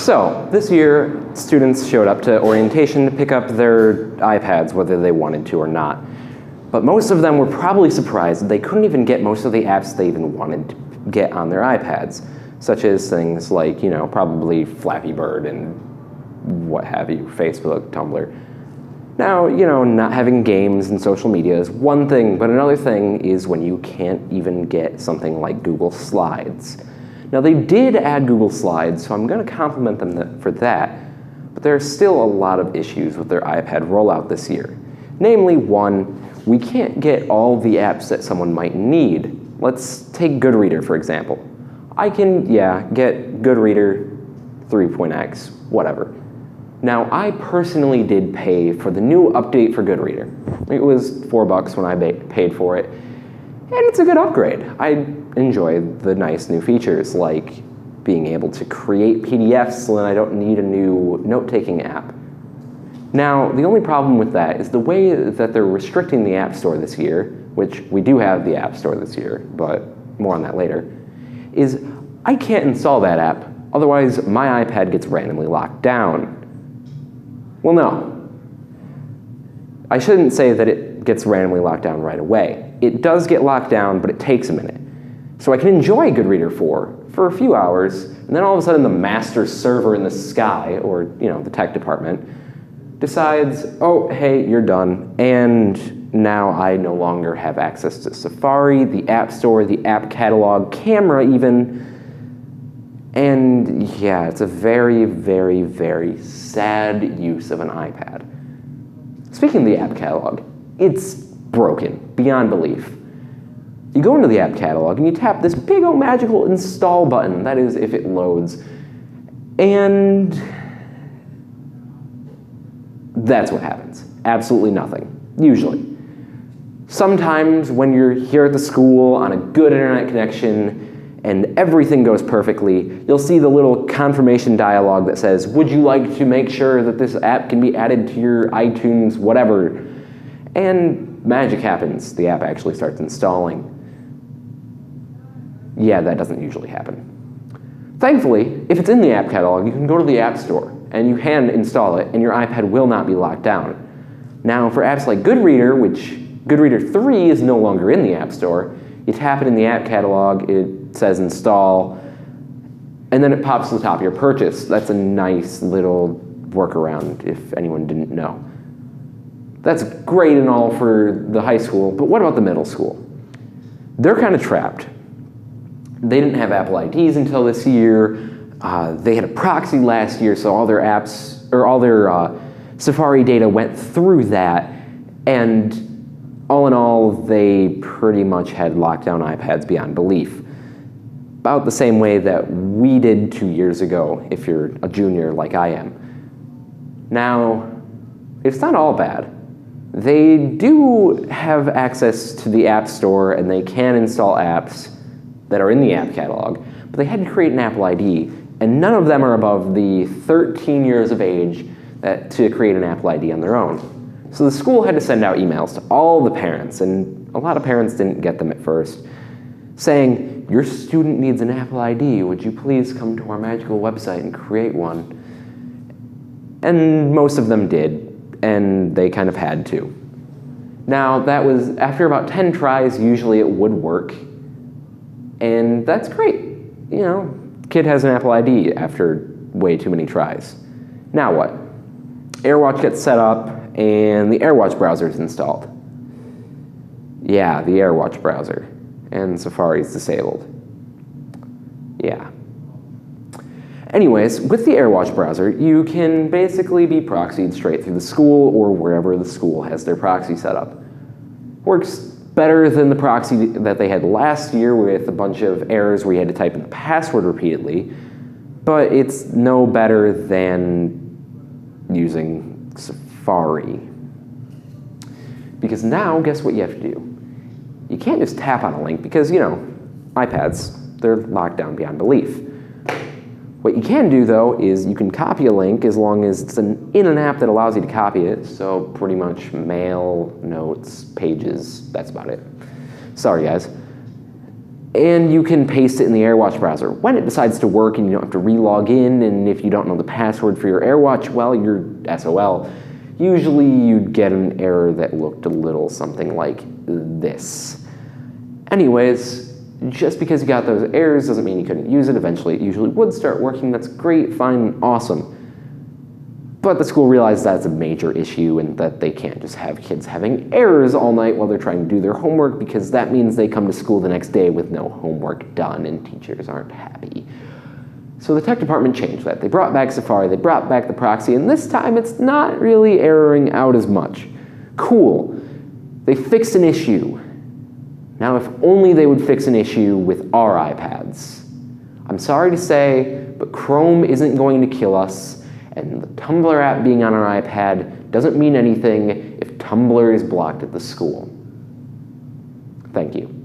So this year, students showed up to orientation to pick up their iPads, whether they wanted to or not. But most of them were probably surprised that they couldn't even get most of the apps they even wanted to get on their iPads, such as things like, probably Flappy Bird and what have you, Facebook, Tumblr. Now, not having games and social media is one thing, but another thing is when you can't even get something like Google Slides. Now, they did add Google Slides, so I'm going to compliment them for that, but there are still a lot of issues with their iPad rollout this year. Namely, one, we can't get all the apps that someone might need. Let's take Goodreader, for example. I can, get Goodreader 3.x, whatever. Now, I personally did pay for the new update for Goodreader. It was $4 when I paid for it, and it's a good upgrade. I enjoy the nice new features, like being able to create PDFs so that I don't need a new note-taking app. Now, the only problem with that is the way that they're restricting the App Store this year, which we do have the App Store this year, but more on that later, is I can't install that app, otherwise my iPad gets randomly locked down. Well, no. I shouldn't say that it gets randomly locked down right away. It does get locked down, but it takes a minute. So I can enjoy Goodreader 4 for a few hours, and then all of a sudden the master server in the sky, or the tech department, decides, oh, hey, you're done, and now I no longer have access to Safari, the App Store, the app catalog, camera even. And yeah, it's a very, very, very sad use of an iPad. Speaking of the app catalog, it's broken beyond belief. You go into the app catalog and you tap this big old magical install button, that is if it loads, and that's what happens. Absolutely nothing, usually. Sometimes when you're here at the school on a good internet connection and everything goes perfectly, you'll see the little confirmation dialog that says, would you like to make sure that this app can be added to your iTunes, whatever? And magic happens. The app actually starts installing. Yeah, that doesn't usually happen. Thankfully, if it's in the app catalog, you can go to the App Store and you hand install it, and your iPad will not be locked down. Now, for apps like Goodreader, which Goodreader 3 is no longer in the App Store, you tap it in the app catalog, it says install, and then it pops to the top of your purchase. That's a nice little workaround, if anyone didn't know. That's great and all for the high school, but what about the middle school? They're kind of trapped. They didn't have Apple IDs until this year. They had a proxy last year, so all their apps, or all their Safari data went through that, and all in all, they pretty much had lockdown iPads beyond belief. About the same way that we did 2 years ago, if you're a junior like I am. Now, it's not all bad. They do have access to the App Store, and they can install apps that are in the app catalog, but they had to create an Apple ID, and none of them are above the 13 years of age to create an Apple ID on their own. So the school had to send out emails to all the parents, and a lot of parents didn't get them at first, saying, your student needs an Apple ID, would you please come to our magical website and create one? And most of them did, and they kind of had to. Now, that was, after about 10 tries, usually it would work, and that's great. Kid has an Apple ID after way too many tries. Now what? AirWatch gets set up, and the AirWatch browser is installed. Yeah, the AirWatch browser. And Safari is disabled. Yeah. Anyways, with the AirWatch browser, you can basically be proxied straight through the school or wherever the school has their proxy set up. Works better than the proxy that they had last year with a bunch of errors where you had to type in the password repeatedly, but it's no better than using Safari. Because now, guess what you have to do? You can't just tap on a link because, iPads, they're locked down beyond belief. What you can do, though, is you can copy a link as long as it's in an app that allows you to copy it. So pretty much mail, notes, pages, that's about it. Sorry, guys. And you can paste it in the AirWatch browser. When it decides to work and you don't have to re-log in, and if you don't know the password for your AirWatch, well, you're SOL. Usually you'd get an error that looked a little something like this. Anyways, just because you got those errors doesn't mean you couldn't use it. Eventually it usually would start working. That's great, fine, awesome. But the school realized that's a major issue and that they can't just have kids having errors all night while they're trying to do their homework, because that means they come to school the next day with no homework done and teachers aren't happy. So the tech department changed that. They brought back Safari, they brought back the proxy, and this time it's not really erroring out as much. Cool. They fixed an issue. Now if only they would fix an issue with our iPads. I'm sorry to say, but Chrome isn't going to kill us. And the Tumblr app being on our iPad doesn't mean anything if Tumblr is blocked at the school. Thank you.